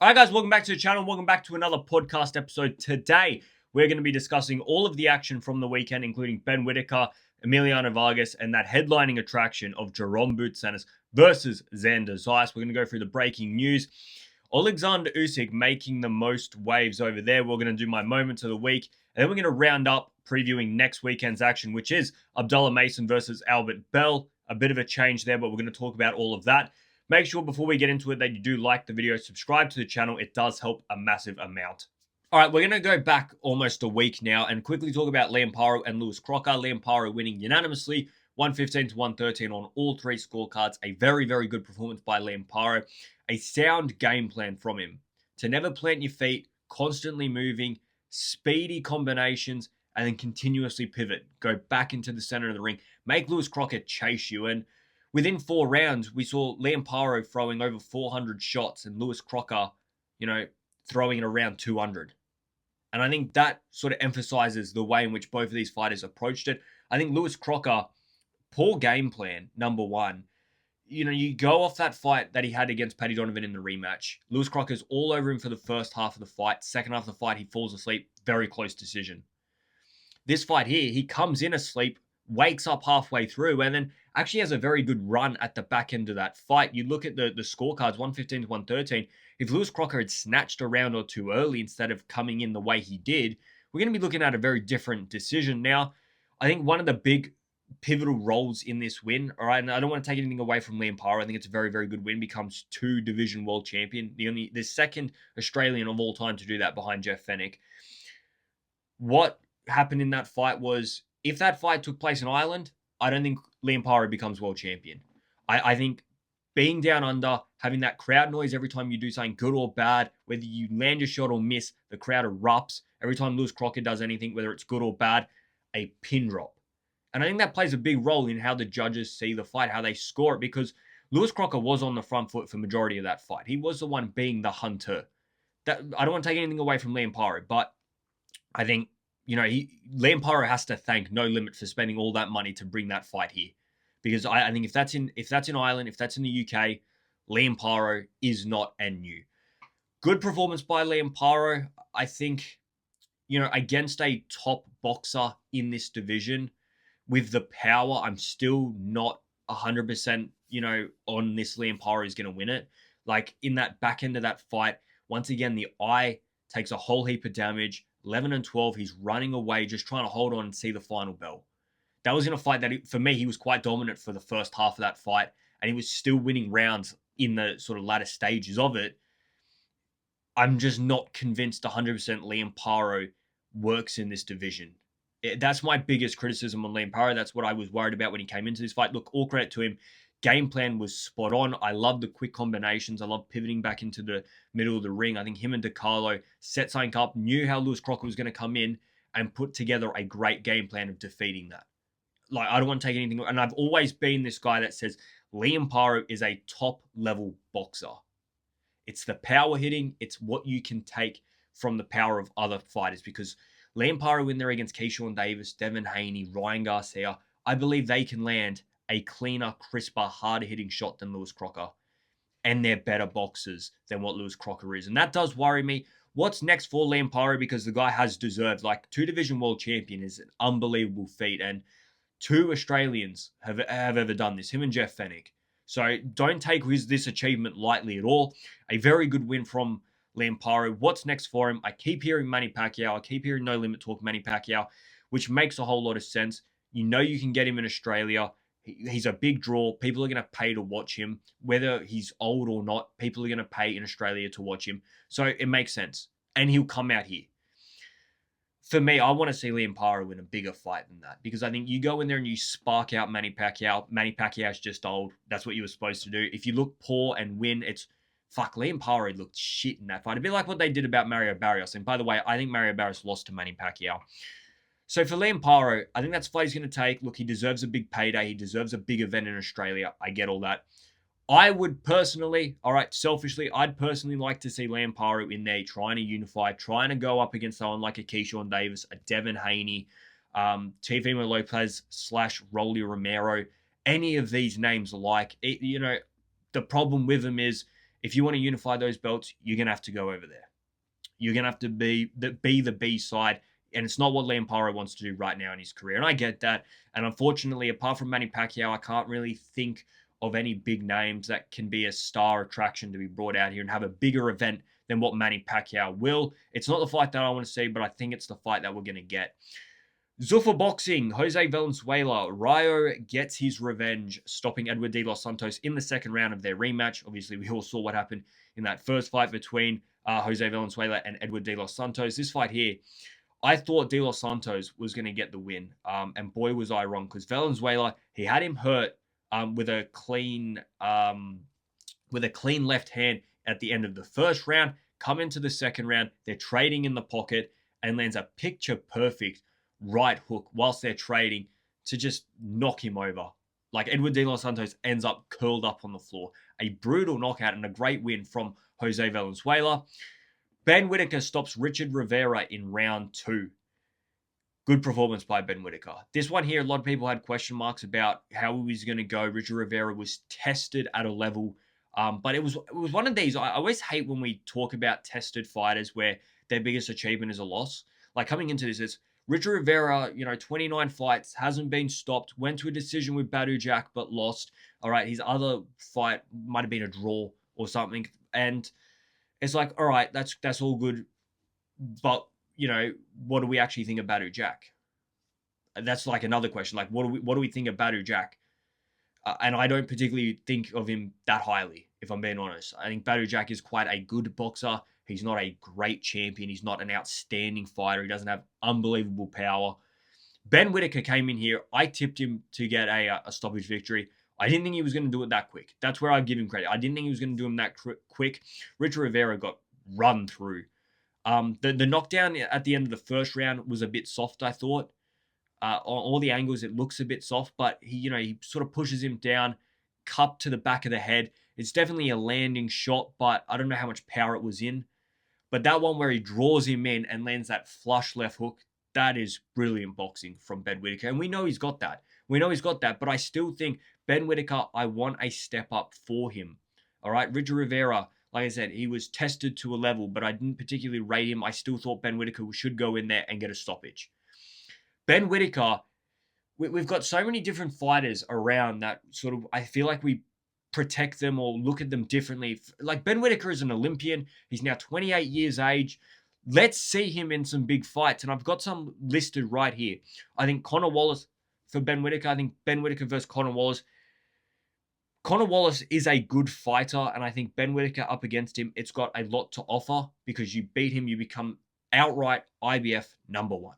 All right, guys, welcome back to the channel. Welcome back to another podcast episode. Today, we're going to be discussing all of the action from the weekend, including Ben Whittaker, Emiliano Vargas, and that headlining attraction of Jaron versus Xander Zayas. We're going to go through the breaking news. Alexander Usyk making the most waves over there. We're going to do my moments of the week, and then we're going to round up previewing next weekend's action, which is Abdullah Mason versus Albert Bell. A bit of a change there, but we're going to talk about all of that. Make sure before we get into it that you do like the video, subscribe to the channel. It does help a massive amount. All right, we're going to go back almost a week now and quickly talk about Liam Paro and Lewis Crocker. Liam Paro winning unanimously, 115 to 113 on all three scorecards. A very, very good performance by Liam Paro. A sound game plan from him to never plant your feet, constantly moving, speedy combinations, and then continuously pivot. Go back into the center of the ring. Make Lewis Crocker chase you. And within 4 rounds, we saw Liam Paro throwing over 400 shots and Lewis Crocker, throwing it around 200. And I think that sort of emphasizes the way in which both of these fighters approached it. I think Lewis Crocker, poor game plan, number one. You go off that fight that he had against Paddy Donovan in the rematch. Lewis Crocker's all over him for the first half of the fight. Second half of the fight, he falls asleep. Very close decision. This fight here, he comes in asleep, wakes up halfway through, and then actually has a very good run at the back end of that fight. You look at the scorecards, 115 to 113. If Lewis Crocker had snatched a round or two early instead of coming in the way he did, we're going to be looking at a very different decision. Now, I think one of the big pivotal roles in this win, all right, and I don't want to take anything away from Liam Paro. I think it's a very, very good win. Becomes 2 division world champion. The second Australian of all time to do that behind Jeff Fenech. What happened in that fight was, if that fight took place in Ireland, I don't think Liam Paro becomes world champion. I think being down under, having that crowd noise every time you do something good or bad, whether you land your shot or miss, the crowd erupts. Every time Lewis Crocker does anything, whether it's good or bad, a pin drop. And I think that plays a big role in how the judges see the fight, how they score it, because Lewis Crocker was on the front foot for the majority of that fight. He was the one being the hunter. I don't want to take anything away from Liam Paro, but I think Liam Paro has to thank No Limit for spending all that money to bring that fight here, because I think if that's in Ireland, if that's in the UK, Liam Paro is not new. Good performance by Liam Paro. I think against a top boxer in this division with the power, I'm still not 100% on this Liam Paro is going to win it. Like in that back end of that fight, once again the eye takes a whole heap of damage. 11 and 12, he's running away, just trying to hold on and see the final bell. That was in a fight that, for me, he was quite dominant for the first half of that fight, and he was still winning rounds in the sort of latter stages of it. I'm just not convinced 100% Liam Paro works in this division. That's my biggest criticism on Liam Paro. That's what I was worried about when he came into this fight. Look, all credit to him. Game plan was spot on. I love the quick combinations. I love pivoting back into the middle of the ring. I think him and DiCarlo set something up, knew how Lewis Crocker was going to come in, and put together a great game plan of defeating that. Like, I don't want to take anything. And I've always been this guy that says Liam Paro is a top-level boxer. It's the power hitting. It's what you can take from the power of other fighters. Because Liam Paro in there against Keyshawn Davis, Devin Haney, Ryan Garcia, I believe they can land a cleaner, crisper, harder-hitting shot than Lewis Crocker. And they're better boxers than what Lewis Crocker is. And that does worry me. What's next for Liam Paro? Because the guy has deserved, 2 division world champion is an unbelievable feat. And 2 Australians have ever done this, him and Jeff Fenech. So don't take this achievement lightly at all. A very good win from Liam Paro. What's next for him? I keep hearing Manny Pacquiao. I keep hearing No Limit talk Manny Pacquiao, which makes a whole lot of sense. You can get him in Australia. He's a big draw. People are going to pay to watch him. Whether he's old or not, people are going to pay in Australia to watch him. So it makes sense. And he'll come out here. For me, I want to see Liam Paro win a bigger fight than that, because I think you go in there and you spark out Manny Pacquiao. Manny Pacquiao's just old. That's what you were supposed to do. If you look poor and win, Liam Paro looked shit in that fight. A bit like what they did about Mario Barrios. And by the way, I think Mario Barrios lost to Manny Pacquiao. So for Liam Paro, I think that's the fight he's going to take. Look, he deserves a big payday. He deserves a big event in Australia. I get all that. I would personally, selfishly, I'd personally like to see Liam Paro in there trying to unify, trying to go up against someone like a Keyshawn Davis, a Devin Haney, Teofimo Lopez / Rolly Romero, any of these names alike. The problem with them is if you want to unify those belts, you're going to have to go over there. You're going to have to be the B side. And it's not what Liam Paro wants to do right now in his career. And I get that. And unfortunately, apart from Manny Pacquiao, I can't really think of any big names that can be a star attraction to be brought out here and have a bigger event than what Manny Pacquiao will. It's not the fight that I want to see, but I think it's the fight that we're going to get. Zuffa Boxing, Jose Valenzuela. Rayo gets his revenge, stopping Edward de los Santos in the second round of their rematch. Obviously, we all saw what happened in that first fight between Jose Valenzuela and Edward de los Santos. This fight here, I thought de los Santos was going to get the win. And boy, was I wrong, because Valenzuela, he had him hurt with a clean left hand at the end of the first round. Come into the second round, they're trading in the pocket and lands a picture-perfect right hook whilst they're trading to just knock him over. Like, Edward de los Santos ends up curled up on the floor. A brutal knockout and a great win from Jose Valenzuela. Ben Whittaker stops Richard Rivera in round 2. Good performance by Ben Whittaker. This one here, a lot of people had question marks about how he was going to go. Richard Rivera was tested at a level, but it was one of these. I always hate when we talk about tested fighters where their biggest achievement is a loss. Like, coming into this, it's Richard Rivera, 29 fights, hasn't been stopped, went to a decision with Badu Jack, but lost. All right, his other fight might have been a draw or something. And it's like, all right, that's all good. But, what do we actually think of Badu Jack? That's like another question. Like, what do we think of Badu Jack? And I don't particularly think of him that highly, if I'm being honest. I think Badu Jack is quite a good boxer. He's not a great champion. He's not an outstanding fighter. He doesn't have unbelievable power. Ben Whittaker came in here. I tipped him to get a stoppage victory. I didn't think he was going to do it that quick. That's where I give him credit. I didn't think he was going to do him that quick. Richard Rivera got run through. The knockdown at the end of the first round was a bit soft, I thought. On all the angles, it looks a bit soft, but he sort of pushes him down, cup to the back of the head. It's definitely a landing shot, but I don't know how much power it was in. But that one where he draws him in and lands that flush left hook, that is brilliant boxing from Ben Whittaker. And we know he's got that. But I still think Ben Whittaker, I want a step up for him. All right, Richard Rivera, like I said, he was tested to a level, but I didn't particularly rate him. I still thought Ben Whittaker should go in there and get a stoppage. Ben Whittaker, we've got so many different fighters around that sort of, I feel like we protect them or look at them differently. Like, Ben Whittaker is an Olympian. He's now 28 years age. Let's see him in some big fights. And I've got some listed right here. I think Conor Wallace for Ben Whittaker. I think Ben Whittaker versus Conor Wallace. Conor Wallace is a good fighter, and I think Ben Whittaker up against him, it's got a lot to offer, because you beat him, you become outright IBF number 1.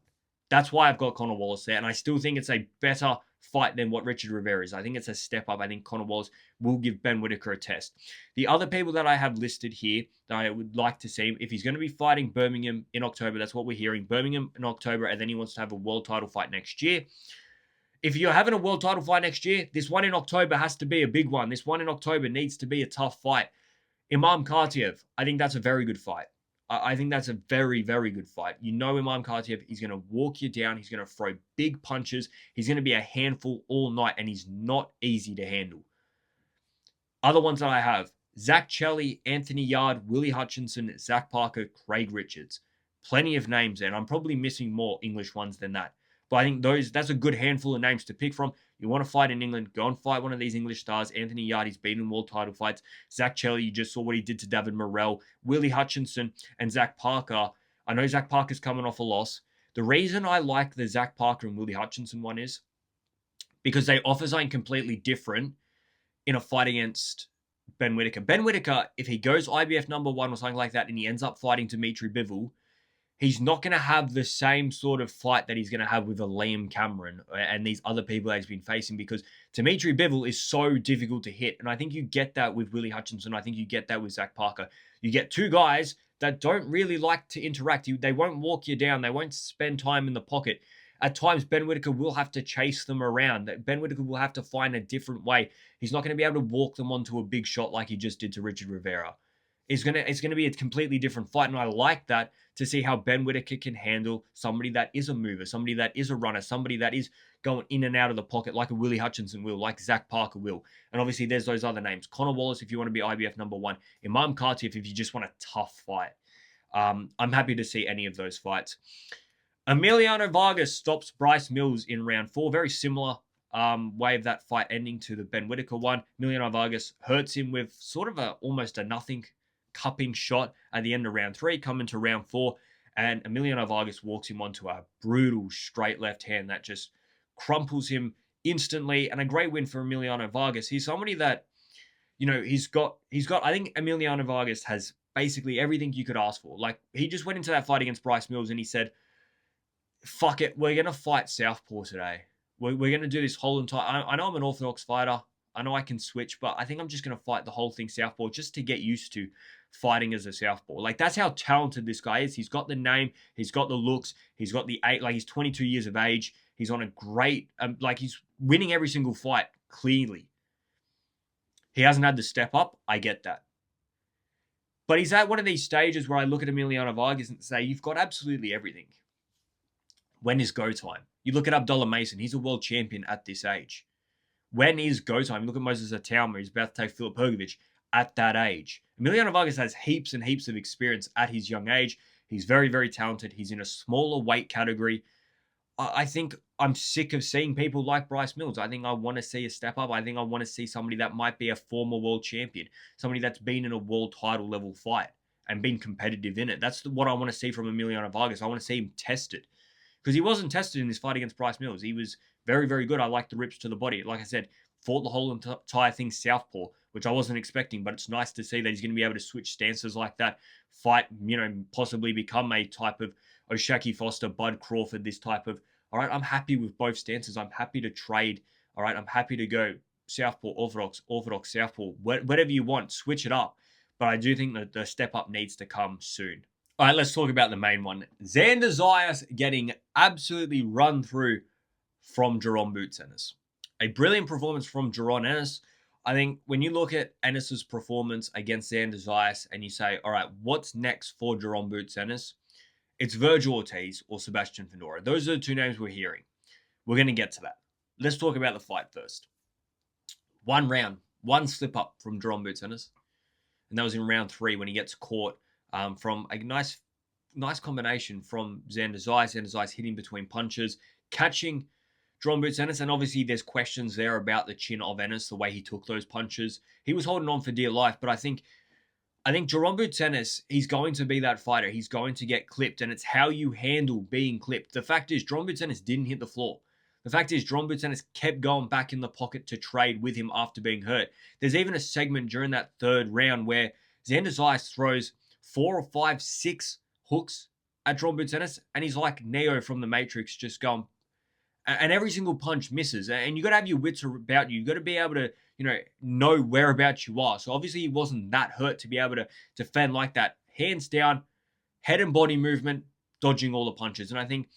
That's why I've got Conor Wallace there, and I still think it's a better fight than what Richard Rivera is. I think it's a step up. I think Conor Wallace will give Ben Whittaker a test. The other people that I have listed here that I would like to see, if he's going to be fighting Birmingham in October, that's what we're hearing, Birmingham in October, and then he wants to have a world title fight next year. If you're having a world title fight next year, this one in October has to be a big one. This one in October needs to be a tough fight. Imam Khatiev, I think that's a very good fight. I think that's a very, very good fight. Imam Khatiev, he's going to walk you down. He's going to throw big punches. He's going to be a handful all night, and he's not easy to handle. Other ones that I have, Zach Chelly, Anthony Yard, Willie Hutchinson, Zach Parker, Craig Richards. Plenty of names there, and I'm probably missing more English ones than that. But I think that's a good handful of names to pick from. You want to fight in England, go and fight one of these English stars. Anthony Yard, he's been in world title fights. Zach Chelly, you just saw what he did to David Morrell. Willie Hutchinson and Zach Parker. I know Zach Parker's coming off a loss. The reason I like the Zach Parker and Willie Hutchinson one is because they offer something completely different in a fight against Ben Whittaker. Ben Whittaker, if he goes IBF number 1 or something like that and he ends up fighting Dimitri Bivol, he's not going to have the same sort of fight that he's going to have with a Liam Cameron and these other people that he's been facing, because Dimitri Bivol is so difficult to hit. And I think you get that with Willie Hutchinson. I think you get that with Zach Parker. You get two guys that don't really like to interact. They won't walk you down. They won't spend time in the pocket. At times, Ben Whittaker will have to chase them around. Ben Whittaker will have to find a different way. He's not going to be able to walk them onto a big shot like he just did to Richard Rivera. it's gonna be a completely different fight. And I like that to see how Ben Whittaker can handle somebody that is a mover, somebody that is a runner, somebody that is going in and out of the pocket like a Willie Hutchinson will, like Zach Parker will. And obviously there's those other names. Connor Wallace, if you want to be IBF number one. Imam Khatib, if you just want a tough fight. I'm happy to see any of those fights. Emiliano Vargas stops Bryce Mills in round 4. Very similar way of that fight ending to the Ben Whittaker one. Emiliano Vargas hurts him with sort of almost a nothing cupping shot at the end of round 3, coming to round 4, and Emiliano Vargas walks him onto a brutal straight left hand that just crumples him instantly, and a great win for Emiliano Vargas. He's somebody that, he's got, I think Emiliano Vargas has basically everything you could ask for. Like, he just went into that fight against Bryce Mills and he said, fuck it, we're going to fight southpaw today. We're going to do this whole entire, I know I'm an orthodox fighter, I know I can switch, but I think I'm just going to fight the whole thing southpaw just to get used to fighting as a southpaw. Like, that's how talented this guy is. He's got the name, he's got the looks, he's got the he's 22 years of age. He's on a great, he's winning every single fight clearly. He hasn't had the step up. I get that. But he's at one of these stages where I look at Emiliano Vargas and say, you've got absolutely everything. When is go time? You look at Abdullah Mason. He's a world champion at this age. When is go time? Look at Moses Atauma. He's about to take Filip Hrgović at that age. Emiliano Vargas has heaps and heaps of experience at his young age. He's very, very talented. He's in a smaller weight category. I think I'm sick of seeing people like Bryce Mills. I think I want to see a step up. I think I want to see somebody that might be a former world champion, somebody that's been in a world title level fight and been competitive in it. That's what I want to see from Emiliano Vargas. I want to see him tested, because he wasn't tested in this fight against Bryce Mills. He was very, very good. I like the rips to the body. Like I said, fought the whole entire thing southpaw, which I wasn't expecting, but it's nice to see that he's going to be able to switch stances like that, fight, possibly become a type of O'Shaquie Foster, Bud Crawford, this type of, all right, I'm happy with both stances. I'm happy to trade. All right, I'm happy to go southpaw, orthodox, southpaw, whatever you want, switch it up. But I do think that the step up needs to come soon. All right, let's talk about the main one. Xander Zayas getting absolutely run through from Jaron Ennis. A brilliant performance from Jaron Ennis. I think when you look at Ennis's performance against Xander Zayas and you say, all right, what's next for Jaron Ennis? It's Virgil Ortiz or Sebastian Fundora. Those are the two names we're hearing. We're going to get to that. Let's talk about the fight first. One round, one slip up from Jaron Ennis. And that was in round 3 when he gets caught from a nice combination from Xander Zayas. Xander Zayas hitting between punches, catching Jaron Ennis. And obviously there's questions there about the chin of Ennis, the way he took those punches. He was holding on for dear life, but I think Jaron Ennis, he's going to be that fighter. He's going to get clipped, and it's how you handle being clipped. The fact is, Jaron Ennis didn't hit the floor. The fact is, Jaron Ennis kept going back in the pocket to trade with him after being hurt. There's even a segment during that 3rd round where Xander Zayas throws 4 or 5, 6 hooks at Jaron Ennis, and he's like Neo from the Matrix, just going, and every single punch misses. And you got to have your wits about you. You got to be able to, know whereabouts you are. So obviously he wasn't that hurt to be able to defend like that. Hands down, head and body movement, dodging all the punches. And I think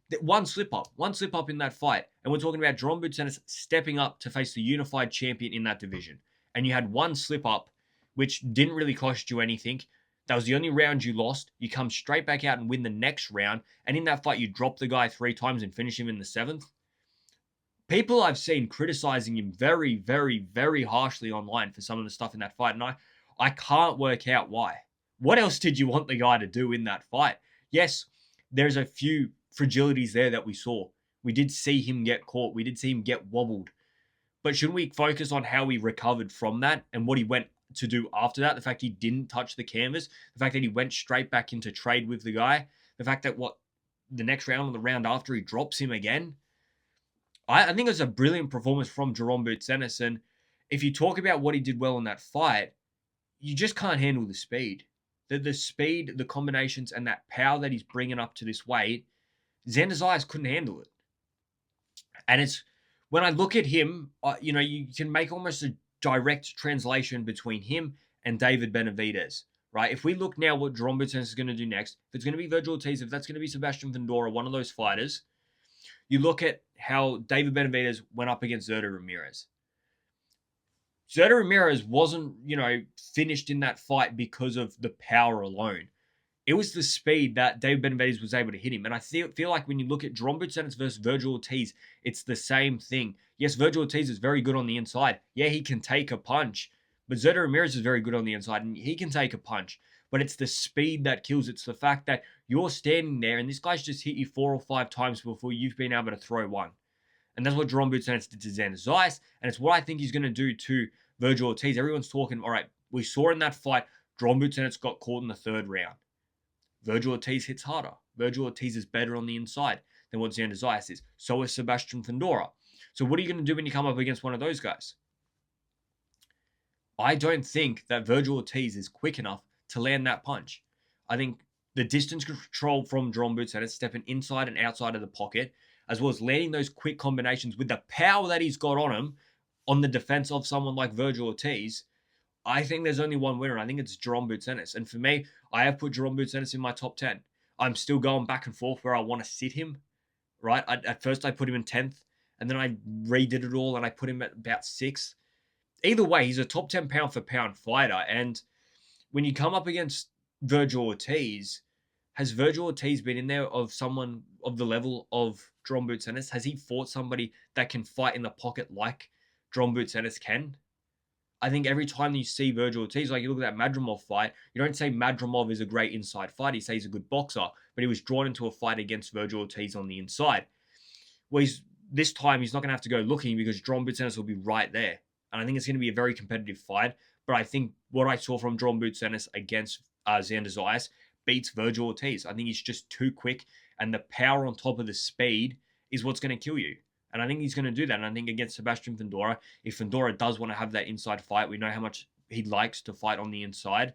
that one slip up in that fight. And we're talking about Jaron Ennis stepping up to face the unified champion in that division. And you had one slip up, which didn't really cost you anything. That was the only round you lost. You come straight back out and win the next round. And in that fight, you drop the guy 3 times and finish him in the 7th. People I've seen criticizing him very, very, very harshly online for some of the stuff in that fight. And I can't work out why. What else did you want the guy to do in that fight? Yes, there's a few fragilities there that we saw. We did see him get caught. We did see him get wobbled. But shouldn't we focus on how he recovered from that and what he went to do after that? The fact he didn't touch the canvas, the fact that he went straight back into trade with the guy, the fact that the next round or the round after he drops him again. I think it was a brilliant performance from Jaron Ennis. And if you talk about what he did well in that fight, you just can't handle the speed. The speed, the combinations, and that power that he's bringing up to this weight, Xander Zayas couldn't handle it. And it's, when I look at him, you can make almost a direct translation between him and David Benavidez, right? If we look now what Jaron Ennis is going to do next, if it's going to be Virgil Ortiz, if that's going to be Sebastian Fundora, one of those fighters, you look at how David Benavidez went up against Zurdo Ramirez. Zayas Ramirez wasn't, finished in that fight because of the power alone. It was the speed that David Benavidez was able to hit him. And I feel like when you look at Jaron Boots versus Virgil Ortiz, it's the same thing. Yes, Virgil Ortiz is very good on the inside. Yeah, he can take a punch. But Zayas Ramirez is very good on the inside, and he can take a punch. But it's the speed that kills. It's the fact that you're standing there, and this guy's just hit you 4 or 5 times before you've been able to throw one. And that's what Jaron Boots did to Xander Zayas. And it's what I think he's going to do to Virgil Ortiz. Everyone's talking, all right, we saw in that fight, Jaron Boots got caught in the 3rd round. Virgil Ortiz hits harder. Virgil Ortiz is better on the inside than what Xander Zayas is. So is Sebastian Fundora. So what are you going to do when you come up against one of those guys? I don't think that Virgil Ortiz is quick enough to land that punch. I think the distance control from Jaron Boots stepping inside and outside of the pocket, as well as landing those quick combinations with the power that he's got on him on the defense of someone like Virgil Ortiz, I think there's only one winner. I think it's Jaron Boots. And for me, I have put Jaron Boots in my top 10. I'm still going back and forth where I want to sit him, right? At first, I put him in 10th, and then I redid it all, and I put him at about 6th. Either way, he's a top 10 pound-for-pound fighter. And when you come up against Virgil Ortiz, has Virgil Ortiz been in there of someone of the level of Jaron Boots? Has he fought somebody that can fight in the pocket like Jaron Boots can? I think every time you see Virgil Ortiz, like you look at that Madrimov fight, you don't say Madrimov is a great inside fighter. You say he's a good boxer, but he was drawn into a fight against Virgil Ortiz on the inside. Well, this time he's not going to have to go looking because Jaron Boots will be right there. And I think it's going to be a very competitive fight. But I think what I saw from Jaron Boots against Xander Zayas beats Virgil Ortiz. I think he's just too quick, and the power on top of the speed is what's going to kill you. And I think he's going to do that. And I think against Sebastian Fundora, if Fundora does want to have that inside fight, we know how much he likes to fight on the inside.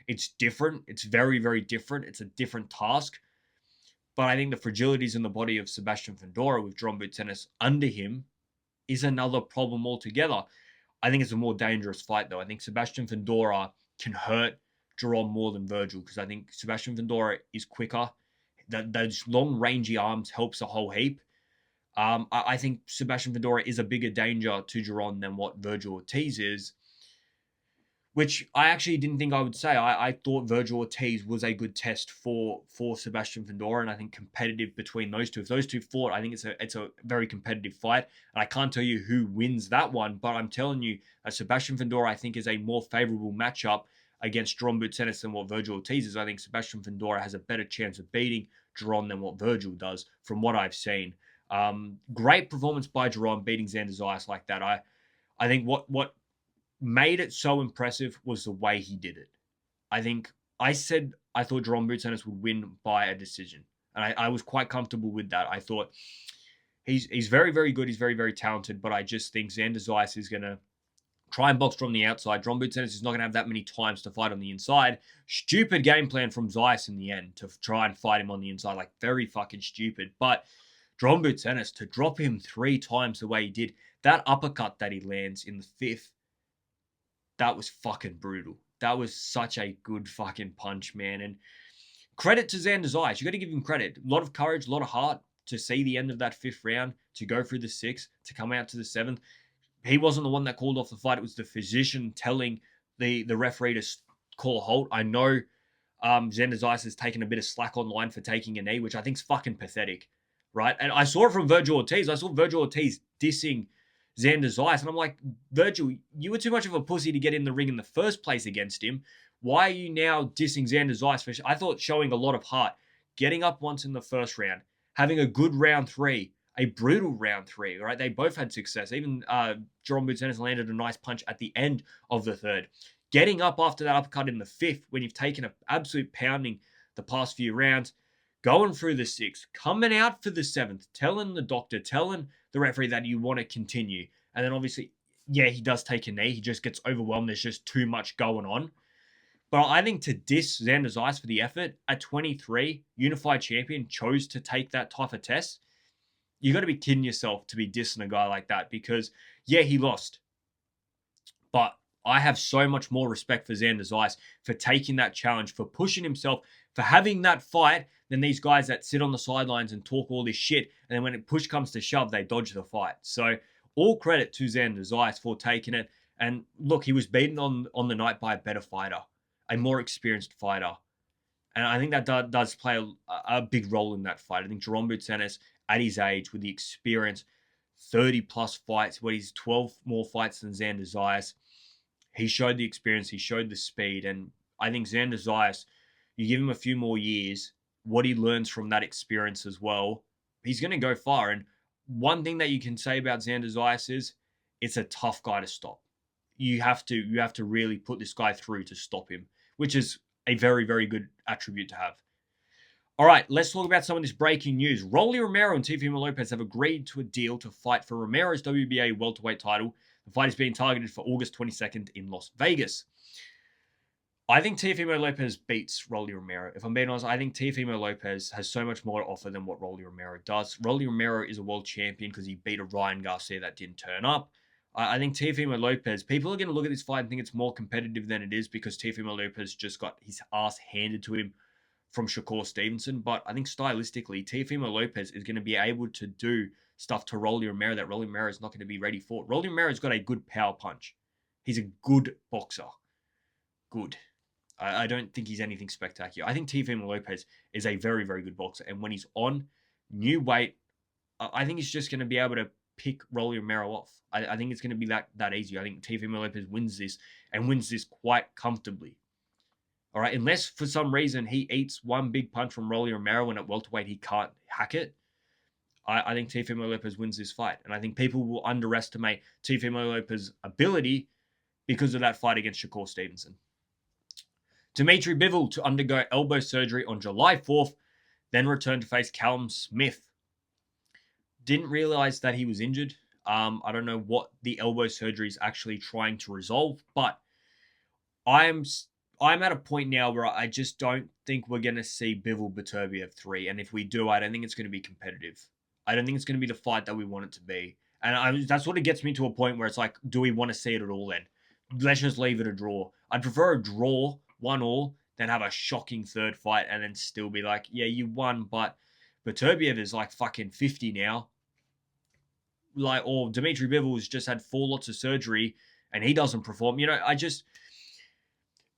It's different. It's very, very different. It's a different task. But I think the fragilities in the body of Sebastian Fundora with Jaron Boots under him is another problem altogether. I think it's a more dangerous fight, though. I think Sebastian Fundora can hurt Jaron more than Virgil because I think Sebastian Fundora is quicker. Those long, rangy arms helps a whole heap. I think Sebastian Fundora is a bigger danger to Jaron than what Virgil Ortiz is, which I actually didn't think I would say. I thought Virgil Ortiz was a good test for Sebastian Fundora, and I think competitive between those two. If those two fought, I think it's a very competitive fight, and I can't tell you who wins that one, but I'm telling you, Sebastian Fundora I think is a more favorable matchup against Jaron Boots than what Virgil Ortiz is. I think Sebastian Fundora has a better chance of beating Jaron than what Virgil does from what I've seen. Great performance by Jaron beating Xander Zayas like that. I think what made it so impressive was the way he did it. I think I said I thought Jaron Boots would win by a decision, and I was quite comfortable with that. I thought he's very, very good. He's very, very talented, but I just think Xander Zayas is going to try and box from the outside. Jaron Boots is not going to have that many times to fight on the inside. Stupid game plan from Zayas in the end to try and fight him on the inside. Like, very fucking stupid. But Jaron Boots to drop him 3 times the way he did, that uppercut that he lands in the 5th, that was fucking brutal. That was such a good fucking punch, man. And credit to Xander Zayas. You got to give him credit. A lot of courage, a lot of heart to see the end of that 5th round, to go through the 6th, to come out to the 7th. He wasn't the one that called off the fight. It was the physician telling the referee to call a halt. I know Xander Zayas has taken a bit of slack online for taking a knee, which I think is fucking pathetic, right? And I saw it from Virgil Ortiz. I saw Virgil Ortiz dissing Xander Zayas, and I'm like, Virgil, you were too much of a pussy to get in the ring in the first place against him. Why are you now dissing Xander Zayas? I thought showing a lot of heart, getting up once in the first round, having a good round 3, a brutal round 3, right? They both had success. Even Jaron Boots landed a nice punch at the end of the 3rd. Getting up after that uppercut in the 5th, when you've taken an absolute pounding the past few rounds, going through the 6th, coming out for the 7th, telling the doctor, telling the referee that you want to continue. And then obviously, yeah, he does take a knee. He just gets overwhelmed. There's just too much going on. But I think to diss Xander Zayas for the effort, at 23, unified champion chose to take that type of test. You got to be kidding yourself to be dissing a guy like that because, yeah, he lost. But I have so much more respect for Xander Zayas for taking that challenge, for pushing himself, for having that fight than these guys that sit on the sidelines and talk all this shit. And then when push comes to shove, they dodge the fight. So all credit to Xander Zayas for taking it. And look, he was beaten on the night by a better fighter, a more experienced fighter. And I think that does play a big role in that fight. I think Jaron Ennis, at his age, with the experience, 30 plus fights, what he's 12 more fights than Xander Zayas. He showed the experience, he showed the speed. And I think Xander Zayas, you give him a few more years, what he learns from that experience as well, he's going to go far. And one thing that you can say about Xander Zayas is it's a tough guy to stop. You have to really put this guy through to stop him, which is a very, very good attribute to have. All right, let's talk about some of this breaking news. Rolly Romero and Teofimo Lopez have agreed to a deal to fight for Romero's WBA welterweight title. The fight is being targeted for August 22nd in Las Vegas. I think Teofimo Lopez beats Rolly Romero. If I'm being honest, I think Teofimo Lopez has so much more to offer than what Rolly Romero does. Rolly Romero is a world champion because he beat a Ryan Garcia that didn't turn up. I think Teofimo Lopez, people are going to look at this fight and think it's more competitive than it is because Teofimo Lopez just got his ass handed to him from Shakur Stevenson. But I think stylistically, Teofimo Lopez is going to be able to do stuff to Rolly Romero that Rolly Romero is not going to be ready for. Rolly Romero's got a good power punch. He's a good boxer. Good. I don't think he's anything spectacular. I think Teofimo Lopez is a very, very good boxer. And when he's on new weight, I think he's just going to be able to pick Rolly Romero off. I think it's going to be that easy. I think Teofimo Lopez wins this and wins this quite comfortably. All right, unless for some reason he eats one big punch from Rolly Romero and at welterweight he can't hack it, I think Teofimo Lopez wins this fight. And I think people will underestimate Teofimo Lopez's ability because of that fight against Shakur Stevenson. Dimitri Bivol to undergo elbow surgery on July 4th, then return to face Callum Smith. Didn't realize that he was injured. I don't know what the elbow surgery is actually trying to resolve, but I'm at a point now where I just don't think we're going to see Bivol Beterbiev 3. And if we do, I don't think it's going to be competitive. I don't think it's going to be the fight that we want it to be. And that's what it gets me to a point where it's like, do we want to see it at all then? Let's just leave it a draw. I'd prefer a draw, 1-1, than have a shocking third fight and then still be like, yeah, you won, but Beterbiev is like fucking 50 now. Or Dimitri Bivol's just had 4 lots of surgery and he doesn't perform.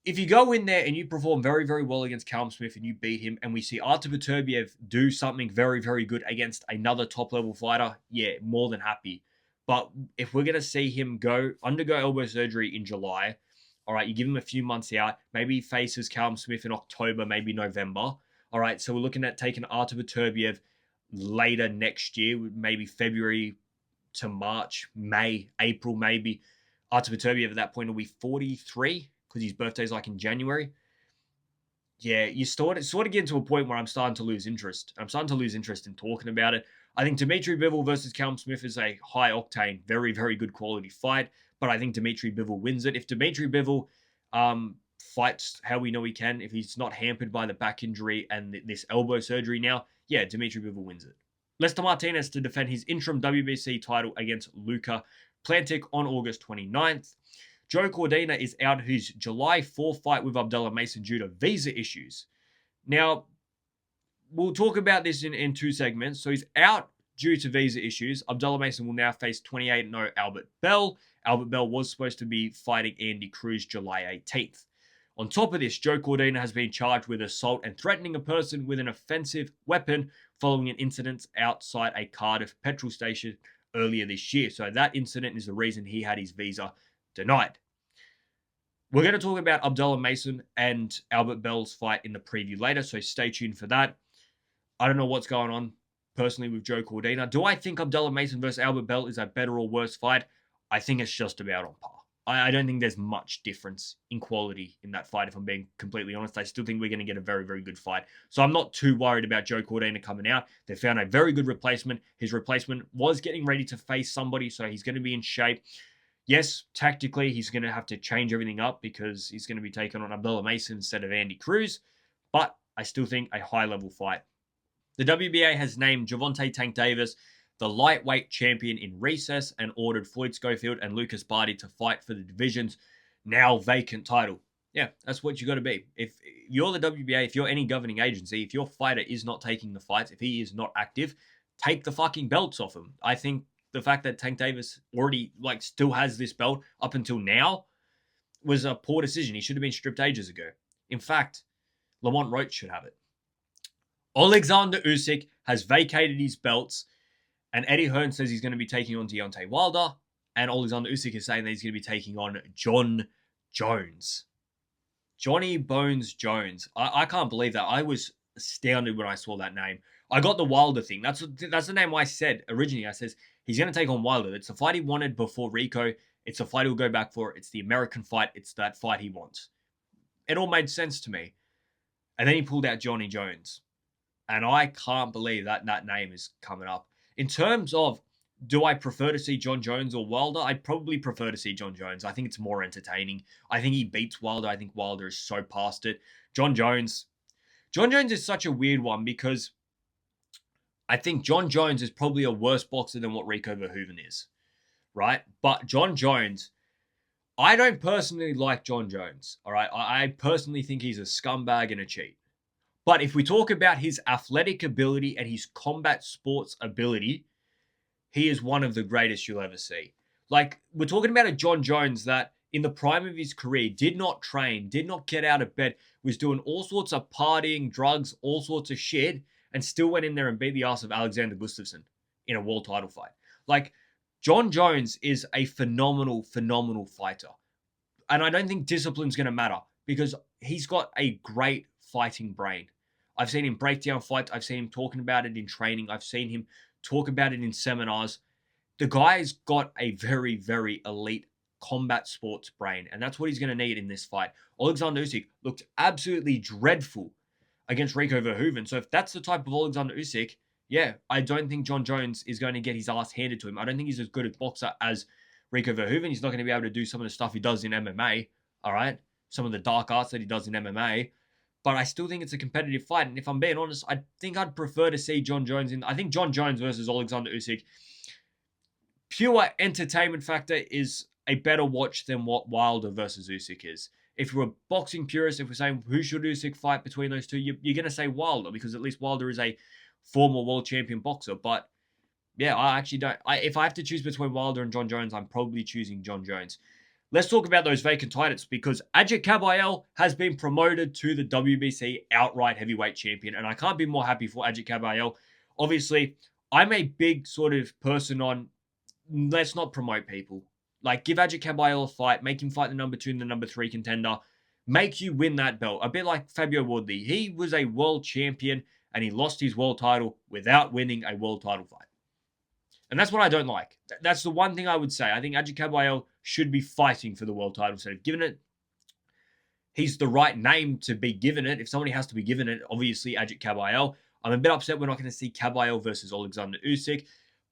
If you go in there and you perform very, very well against Callum Smith and you beat him, and we see Artur Beterbiev do something very, very good against another top-level fighter, yeah, more than happy. But if we're going to see him undergo elbow surgery in July, all right, you give him a few months out, maybe he faces Callum Smith in October, maybe November. All right, so we're looking at taking Artur Beterbiev later next year, maybe February to March, May, April, maybe. Artur Beterbiev at that point will be 43 because his birthday's like in January. Yeah, you sort of get to a point where I'm starting to lose interest. I'm starting to lose interest in talking about it. I think Dimitri Bivol versus Callum Smith is a high-octane, very, very good quality fight, but I think Dimitri Bivol wins it. If Dimitri Bivol fights how we know he can, if he's not hampered by the back injury and this elbow surgery now, yeah, Dimitri Bivol wins it. Lester Martinez to defend his interim WBC title against Luka Plantic on August 29th. Joe Cordina is out his July 4th fight with Abdullah Mason due to visa issues. Now, we'll talk about this in 2 segments. So he's out due to visa issues. Abdullah Mason will now face 28-0 Albert Bell. Albert Bell was supposed to be fighting Andy Cruz July 18th. On top of this, Joe Cordina has been charged with assault and threatening a person with an offensive weapon following an incident outside a Cardiff petrol station earlier this year. So that incident is the reason he had his visa denied. We're going to talk about Abdullah Mason and Albert Bell's fight in the preview later, so stay tuned for that. I don't know what's going on personally with Joe Cordina. Do I think Abdullah Mason versus Albert Bell is a better or worse fight? I think it's just about on par. I don't think there's much difference in quality in that fight, if I'm being completely honest. I still think we're going to get a very, very good fight. So I'm not too worried about Joe Cordina coming out. They found a very good replacement. His replacement was getting ready to face somebody, so he's going to be in shape. Yes, tactically, he's going to have to change everything up because he's going to be taking on Abdullah Mason instead of Andy Cruz, but I still think a high-level fight. The WBA has named Gervonta Tank Davis the lightweight champion in recess and ordered Floyd Schofield and Lucas Barty to fight for the division's now vacant title. Yeah, that's what you got to be. If you're the WBA, if you're any governing agency, if your fighter is not taking the fights, if he is not active, take the fucking belts off him. I think the fact that Tank Davis already still has this belt up until now was a poor decision. He should have been stripped ages ago. In fact, Lamont Roach should have it. Alexander Usyk has vacated his belts, and Eddie Hearn says he's going to be taking on Deontay Wilder, and Alexander Usyk is saying that he's going to be taking on John Jones. Johnny Bones Jones. I can't believe that. I was astounded when I saw that name. I got the Wilder thing. That's the name I said originally. I says he's going to take on Wilder. It's the fight he wanted before Rico. It's the fight he'll go back for. It's the American fight. It's that fight he wants. It all made sense to me. And then he pulled out Johnny Jones. And I can't believe that name is coming up. In terms of, do I prefer to see John Jones or Wilder? I'd probably prefer to see John Jones. I think it's more entertaining. I think he beats Wilder. I think Wilder is so past it. John Jones is such a weird one because I think John Jones is probably a worse boxer than what Rico Verhoeven is, right? But John Jones, I don't personally like John Jones, all right? I personally think he's a scumbag and a cheat. But if we talk about his athletic ability and his combat sports ability, he is one of the greatest you'll ever see. We're talking about a John Jones that in the prime of his career did not train, did not get out of bed, was doing all sorts of partying, drugs, all sorts of shit, and still went in there and beat the ass of Alexander Gustafsson in a world title fight. John Jones is a phenomenal, phenomenal fighter. And I don't think discipline's going to matter because he's got a great fighting brain. I've seen him break down fights. I've seen him talking about it in training. I've seen him talk about it in seminars. The guy's got a very, very elite combat sports brain, and that's what he's going to need in this fight. Alexander Usyk looked absolutely dreadful against Rico Verhoeven. So if that's the type of Alexander Usyk, yeah, I don't think John Jones is going to get his ass handed to him. I don't think he's as good a boxer as Rico Verhoeven. He's not going to be able to do some of the stuff he does in MMA, all right? Some of the dark arts that he does in MMA. But I still think it's a competitive fight. And if I'm being honest, I think I'd prefer to see John Jones in. I think John Jones versus Alexander Usyk, pure entertainment factor, is a better watch than what Wilder versus Usyk is. If we're boxing purists, if we're saying who should Usyk fight between those two, you're going to say Wilder because at least Wilder is a former world champion boxer. But yeah, I actually don't. If I have to choose between Wilder and John Jones, I'm probably choosing John Jones. Let's talk about those vacant titles because Agit Kabayel has been promoted to the WBC outright heavyweight champion. And I can't be more happy for Agit Kabayel. Obviously, I'm a big sort of person on let's not promote people. Give Agit Kabayel a fight, make him fight the number 2 and the number 3 contender, make you win that belt. A bit like Fabio Woodley. He was a world champion and he lost his world title without winning a world title fight. And that's what I don't like. That's the one thing I would say. I think Agit Kabayel should be fighting for the world title instead of giving it. He's the right name to be given it. If somebody has to be given it, obviously Agit Kabayel. I'm a bit upset we're not going to see Kabayel versus Alexander Usyk.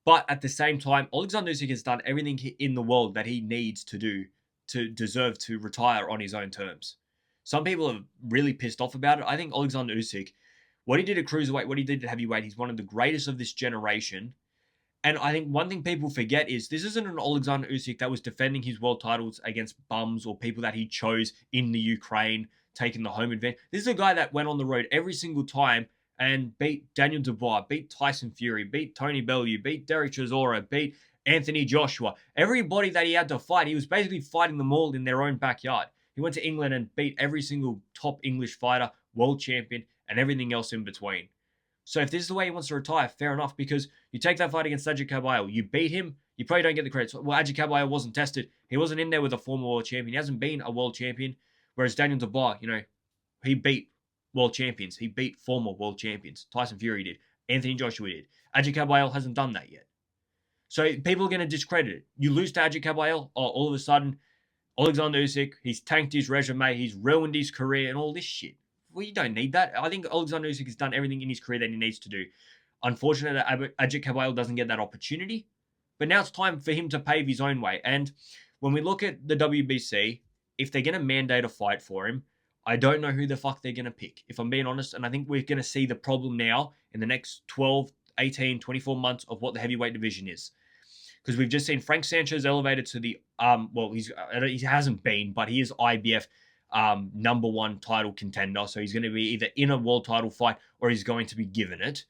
But at the same time, Alexander Usyk has done everything in the world that he needs to do to deserve to retire on his own terms. Some people are really pissed off about it. I think Alexander Usyk, what he did at cruiserweight, what he did at heavyweight, he's one of the greatest of this generation. And I think one thing people forget is this isn't an Alexander Usyk that was defending his world titles against bums or people that he chose in the Ukraine, taking the home advantage. This is a guy that went on the road every single time and beat Daniel Dubois, beat Tyson Fury, beat Tony Bellew, beat Derek Chisora, beat Anthony Joshua. Everybody that he had to fight, he was basically fighting them all in their own backyard. He went to England and beat every single top English fighter, world champion, and everything else in between. So if this is the way he wants to retire, fair enough, because you take that fight against Agit Kabayel, you beat him, you probably don't get the credit. Well, Agit Kabayel wasn't tested. He wasn't in there with a former world champion. He hasn't been a world champion. Whereas Daniel Dubois, he beat world champions. He beat former world champions. Tyson Fury did. Anthony Joshua did. Agit Kabayel hasn't done that yet. So people are going to discredit it. You lose to Agit Kabayel, all of a sudden, Alexander Usyk, he's tanked his resume, he's ruined his career and all this shit. Well, you don't need that. I think Alexander Usyk has done everything in his career that he needs to do. Unfortunately, Agit Kabayel doesn't get that opportunity. But now it's time for him to pave his own way. And when we look at the WBC, if they're going to mandate a fight for him, I don't know who the fuck they're going to pick, if I'm being honest. And I think we're going to see the problem now in the next 12, 18, 24 months of what the heavyweight division is. Because we've just seen Frank Sanchez elevated to the, he hasn't been, but he is IBF number 1 title contender. So he's going to be either in a world title fight or he's going to be given it.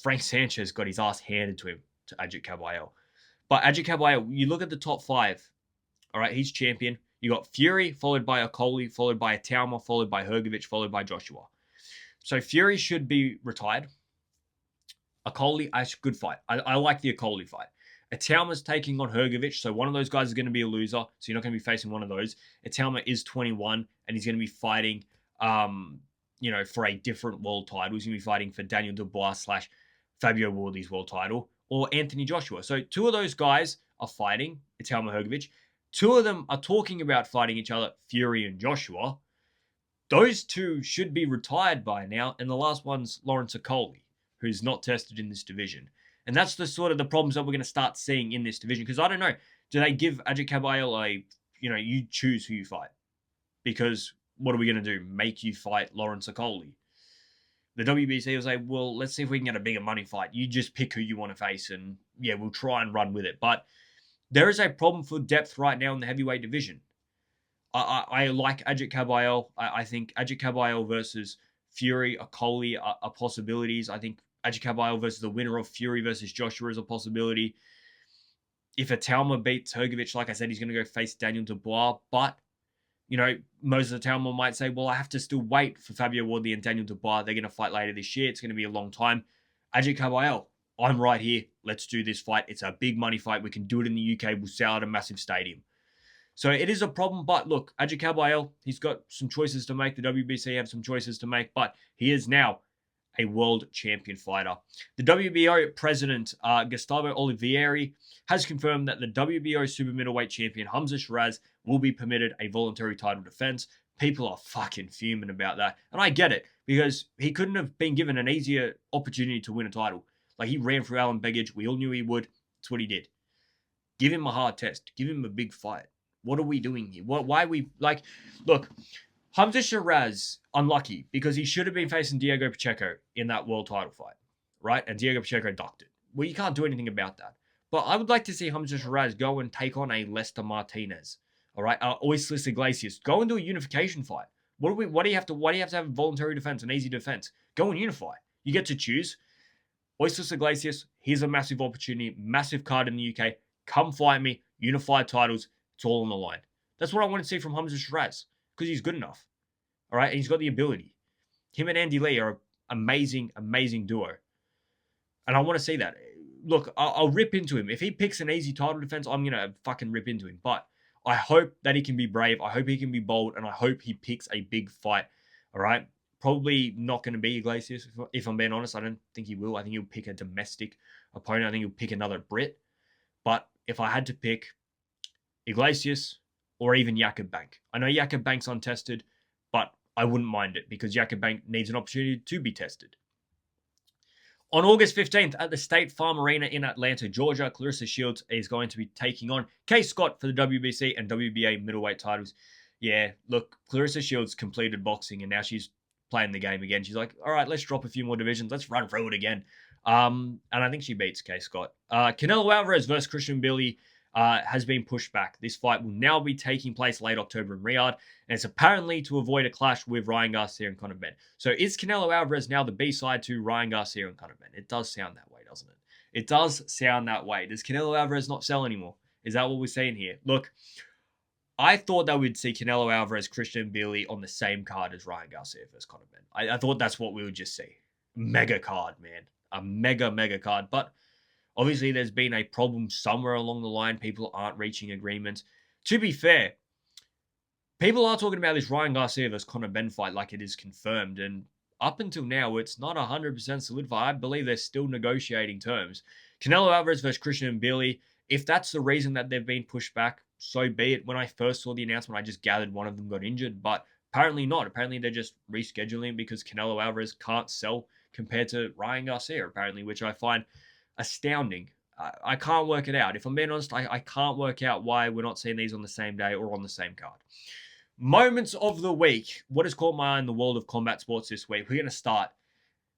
Frank Sanchez got his ass handed to him. to Agit Kabayel. But Agit Kabayel, you look at the top 5. All right, he's champion. You got Fury, followed by Okoli, followed by Teofimo, followed by Hrgović, followed by Joshua. So Fury should be retired. Okoli, good fight. I like the Okoli fight. Teofimo's taking on Hrgović, so one of those guys is going to be a loser, so you're not going to be facing one of those. Teofimo is 21, and he's going to be fighting, for a different world title. He's going to be fighting for Daniel Dubois / Fabio Wardley's world title, or Anthony Joshua. So 2 of those guys are fighting, Teofimo, Hrgović. 2 of them are talking about fighting each other, Fury and Joshua. Those 2 should be retired by now, and the last one's Lawrence Okoli, who's not tested in this division. And that's the sort of the problems that we're going to start seeing in this division. Because I don't know, do they give Agit Kabayel you choose who you fight? Because what are we going to do? Make you fight Lawrence Okoli? The WBC will say, well, let's see if we can get a bigger money fight. You just pick who you want to face, and yeah, we'll try and run with it. But there is a problem for depth right now in the heavyweight division. I like Agit Kabayel. I think Agit Kabayel versus Fury, Okoli are possibilities. I think Agit Kabayel versus the winner of Fury versus Joshua is a possibility. If Teofimo beats Hrgović, like I said, he's going to go face Daniel Dubois. But, Moses Teofimo might say, well, I have to still wait for Fabio Wardley and Daniel Dubois. They're going to fight later this year. It's going to be a long time. Agit Kabayel, I'm right here. Let's do this fight. It's a big money fight. We can do it in the UK. We'll sell at a massive stadium. So it is a problem. But look, Agit Kabayel, he's got some choices to make. The WBC have some choices to make. But he is now a world champion fighter. The WBO president, Gustavo Olivieri, has confirmed that the WBO super middleweight champion, Hamza Shiraz, will be permitted a voluntary title defense. People are fucking fuming about that. And I get it, because he couldn't have been given an easier opportunity to win a title. Like, he ran through Alan Begich. We all knew he would. That's what he did. Give him a hard test. Give him a big fight. What are we doing here? Why are we, look, Hamza Shiraz, unlucky, because he should have been facing Diego Pacheco in that world title fight, right? And Diego Pacheco ducked it. Well, you can't do anything about that. But I would like to see Hamza Shiraz go and take on a Lester Martinez, all right? Oislis Iglesias. Go and do a unification fight. Why do you have to have a voluntary defense, an easy defense? Go and unify. You get to choose. Oislis Iglesias, here's a massive opportunity, massive card in the UK. Come fight me, unify titles. It's all on the line. That's what I want to see from Hamza Shiraz, because he's good enough. All right, and he's got the ability. Him and Andy Lee are an amazing, amazing duo. And I want to see that. Look, I'll rip into him. If he picks an easy title defense, I'm going to fucking rip into him. But I hope that he can be brave. I hope he can be bold. And I hope he picks a big fight. All right? Probably not going to be Iglesias, if I'm being honest. I don't think he will. I think he'll pick a domestic opponent. I think he'll pick another Brit. But if I had to pick Iglesias or even Jakob Bank. I know Jakob Bank's untested, but I wouldn't mind it, because Jakob Bank needs an opportunity to be tested. On August 15th at the State Farm Arena in Atlanta, Georgia, Clarissa Shields is going to be taking on Kay Scott for the WBC and WBA middleweight titles. Yeah, look, Clarissa Shields completed boxing and now she's playing the game again. She's like, all right, let's drop a few more divisions. Let's run through it again. And I think she beats Kay Scott. Canelo Alvarez versus Christian Billy has been pushed back. This fight will now be taking place late October in Riyadh, and it's apparently to avoid a clash with Ryan Garcia and Conor Benn. So is Canelo Alvarez now the B-side to Ryan Garcia and Conor Benn? It does sound that way, doesn't it? It does sound that way. Does Canelo Alvarez not sell anymore? Is that what we're saying here? Look, I thought that we'd see Canelo Alvarez, Christian Billy on the same card as Ryan Garcia versus Conor Benn. I thought that's what we would just see. Mega card, man. A mega card. But obviously, there's been a problem somewhere along the line. People aren't reaching agreements. To be fair, people are talking about this Ryan Garcia versus Conor Benn fight like it is confirmed. And up until now, it's not 100% solidified. I believe they're still negotiating terms. Canelo Alvarez versus Christian Billy, if that's the reason that they've been pushed back, so be it. When I first saw the announcement, I just gathered one of them got injured. But apparently not. Apparently, they're just rescheduling because Canelo Alvarez can't sell compared to Ryan Garcia, apparently, which I find astounding. I can't work it out. If I'm being honest, I can't work out why we're not seeing these on the same day or on the same card. Moments of the week. What has caught my eye in the world of combat sports this week? We're going to start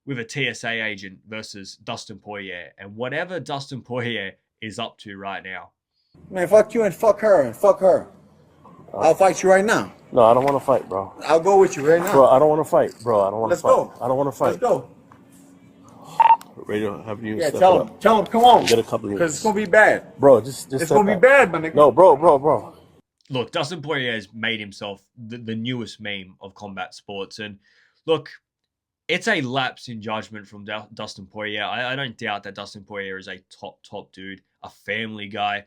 with a TSA agent versus Dustin Poirier. And whatever Dustin Poirier is up to right now. Man, fuck you and fuck her and fuck her. I'll fight you right now. No, I don't want to fight, bro. I'll go with you right now. Bro, I don't want to fight, bro. I don't want to fight. Let's go. I don't want to fight. Let's go. Radio, have you Yeah, step tell it him. up. Tell him, come on. Get a couple of Because minutes. it's going to be bad. Bro, just It's step going to be up. bad, my nigga. No, bro. Look, Dustin Poirier has made himself the newest meme of combat sports. And look, it's a lapse in judgment from Dustin Poirier. I don't doubt that Dustin Poirier is a top dude, a family guy,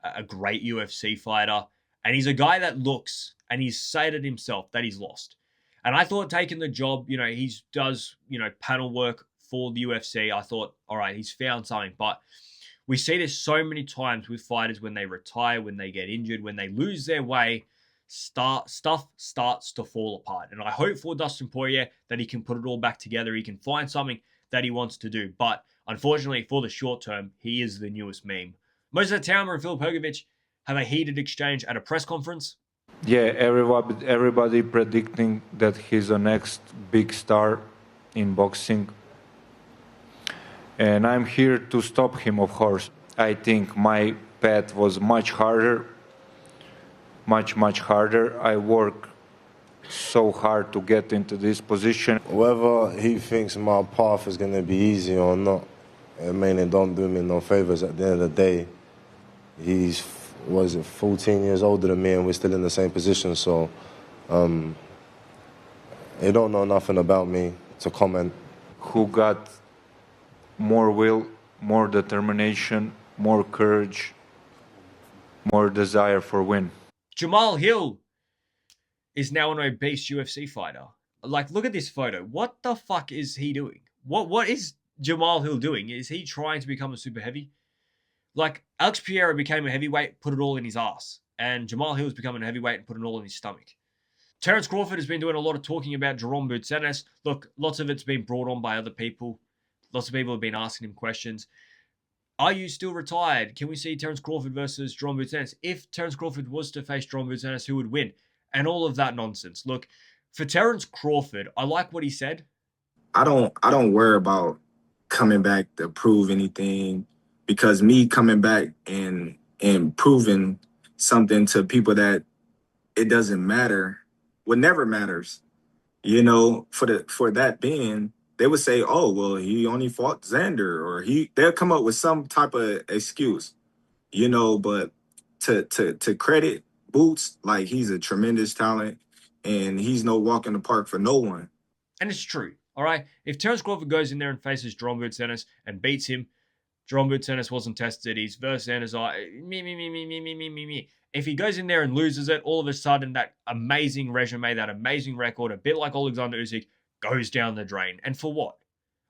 a great UFC fighter. And he's a guy that looks, and he's said it himself, that he's lost. And I thought taking the job, he does, panel work for the UFC. I thought, all right, he's found something. But we see this so many times with fighters when they retire, when they get injured, when they lose their way, stuff starts to fall apart. And I hope for Dustin Poirier that he can put it all back together. He can find something that he wants to do. But unfortunately, for the short term, he is the newest meme. Moses Tauma and Filip Hrgović have a heated exchange at a press conference. Yeah, everybody predicting that he's the next big star in boxing. And I'm here to stop him, of course. I think my path was much harder, much harder. I work so hard to get into this position. Whether he thinks my path is going to be easy or not, I mean, it don't do me no favors. At the end of the day, he's 14 years older than me, and we're still in the same position. So, he don't know nothing about me to comment. Who got more will, more determination, more courage, more desire for win. Jamal Hill is now an obese UFC fighter. Like, look at this photo. What the fuck is he doing? What is Jamal Hill doing? Is he trying to become a super heavy? Like, Alex Pereira became a heavyweight, put it all in his ass. And Jamal Hill's becoming a heavyweight and put it all in his stomach. Terence Crawford has been doing a lot of talking about Jaron Boots Ennis. Look, lots of it's been brought on by other people. Lots of people have been asking him questions. Are you still retired? Can we see Terence Crawford versus Jaron Boots Ennis? If Terence Crawford was to face Jaron Boots Ennis, who would win? And all of that nonsense. Look, for Terence Crawford, I like what he said. I don't worry about coming back to prove anything, because me coming back and proving something to people that it doesn't matter, what never matters. For that being, they would say, oh, well, he only fought Xander, or they'll come up with some type of excuse, but to credit Boots, like, he's a tremendous talent and he's no walk in the park for no one. And it's true, all right? If Terence Crawford goes in there and faces Jaron Boots Ennis and beats him, Jaron Boots Ennis wasn't tested. He's versus Ennis. Me. If he goes in there and loses it, all of a sudden that amazing resume, that amazing record, a bit like Alexander Usyk, goes down the drain. And for what?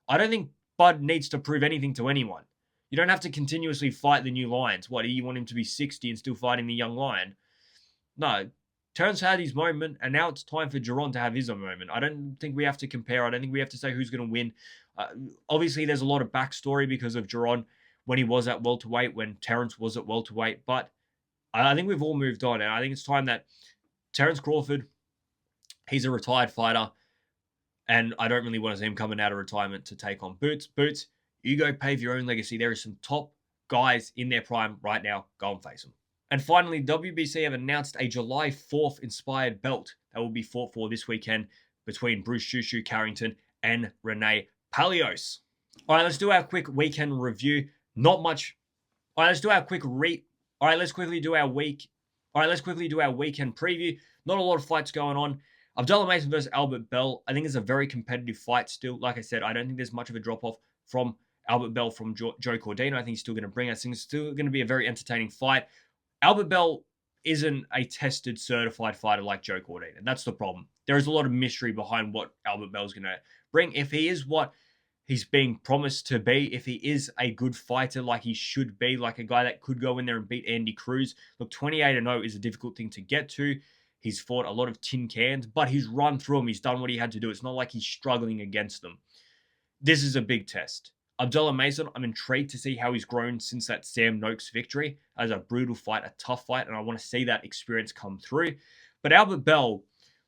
I don't think Bud needs to prove anything to anyone. You don't have to continuously fight the new lions. What, do you want him to be 60 and still fighting the young lion? No. Terence had his moment, and now it's time for Jaron to have his own moment. I don't think we have to compare. I don't think we have to say who's going to win. Obviously, there's a lot of backstory because of Jaron when he was at welterweight, when Terence was at welterweight. But I think we've all moved on, and I think it's time that Terence Crawford, he's a retired fighter, and I don't really want to see him coming out of retirement to take on Boots. Boots, you go pave your own legacy. There are some top guys in their prime right now. Go and face them. And finally, WBC have announced a July 4th inspired belt that will be fought for this weekend between Bruce Shushu Carrington and Rene Palios. All right, let's do our quick weekend review. Not much. All right, let's do our quick All right, let's quickly do our weekend preview. Not a lot of fights going on. Abdullah Mason versus Albert Bell. I think it's a very competitive fight still. Like I said, I don't think there's much of a drop-off from Albert Bell from Joe Cordino. I think he's still going to bring us. I think it's still going to be a very entertaining fight. Albert Bell isn't a tested, certified fighter like Joe Cordino. That's the problem. There is a lot of mystery behind what Albert Bell's going to bring. If he is what he's being promised to be, if he is a good fighter like he should be, like a guy that could go in there and beat Andy Cruz. Look, 28-0 is a difficult thing to get to. He's fought a lot of tin cans, but he's run through them. He's done what he had to do. It's not like he's struggling against them. This is a big test. Abdullah Mason, I'm intrigued to see how he's grown since that Sam Noakes victory. As a brutal fight, a tough fight, and I want to see that experience come through. But Albert Bell,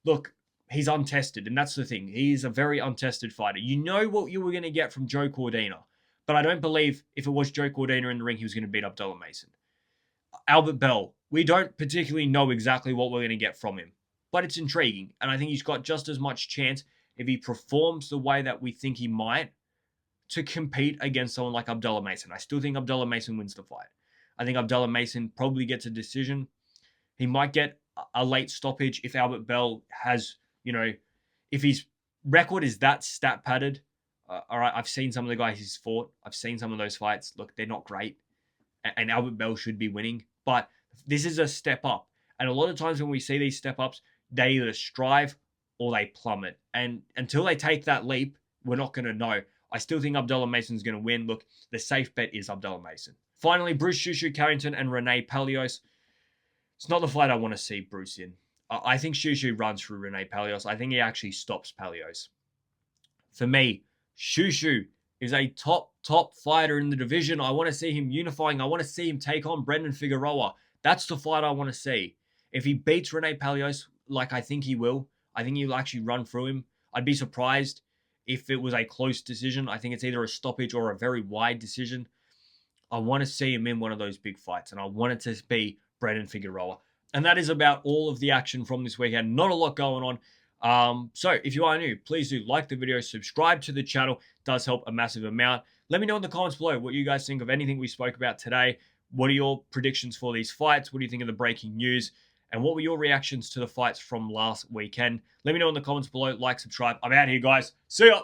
look, he's untested, and that's the thing. He's a very untested fighter. You know what you were going to get from Joe Cordino, but I don't believe if it was Joe Cordino in the ring, he was going to beat Abdullah Mason. Albert Bell, we don't particularly know exactly what we're going to get from him, but it's intriguing, and I think he's got just as much chance if he performs the way that we think he might to compete against someone like Abdullah Mason. I still think Abdullah Mason wins the fight. I think Abdullah Mason probably gets a decision. He might get a late stoppage if Albert Bell has, if his record is that stat padded. All right, I've seen some of the guys he's fought. I've seen some of those fights. Look, they're not great. And Albert Bell should be winning. But this is a step up. And a lot of times when we see these step ups, they either strive or they plummet. And until they take that leap, we're not going to know. I still think Abdullah Mason's going to win. Look, the safe bet is Abdullah Mason. Finally, Bruce Shushu Carrington and Rene Palios. It's not the fight I want to see Bruce in. I think Shushu runs through Rene Palios. I think he actually stops Palios. For me, Shushu is a top fighter in the division. I want to see him unifying. I want to see him take on Brendan Figueroa. That's the fight I want to see. If he beats Rene Palios, like I think he will, I think he'll actually run through him. I'd be surprised if it was a close decision. I think it's either a stoppage or a very wide decision. I want to see him in one of those big fights, and I want it to be Brendan Figueroa. And that is about all of the action from this weekend. Not a lot going on. So if you are new, please do like the video, subscribe to the channel. It does help a massive amount. Let me know in the comments below what you guys think of anything we spoke about today. What are your predictions for these fights? What do you think of the breaking news? And what were your reactions to the fights from last weekend? Let me know in the comments below. Like, subscribe. I'm out here, guys. See ya.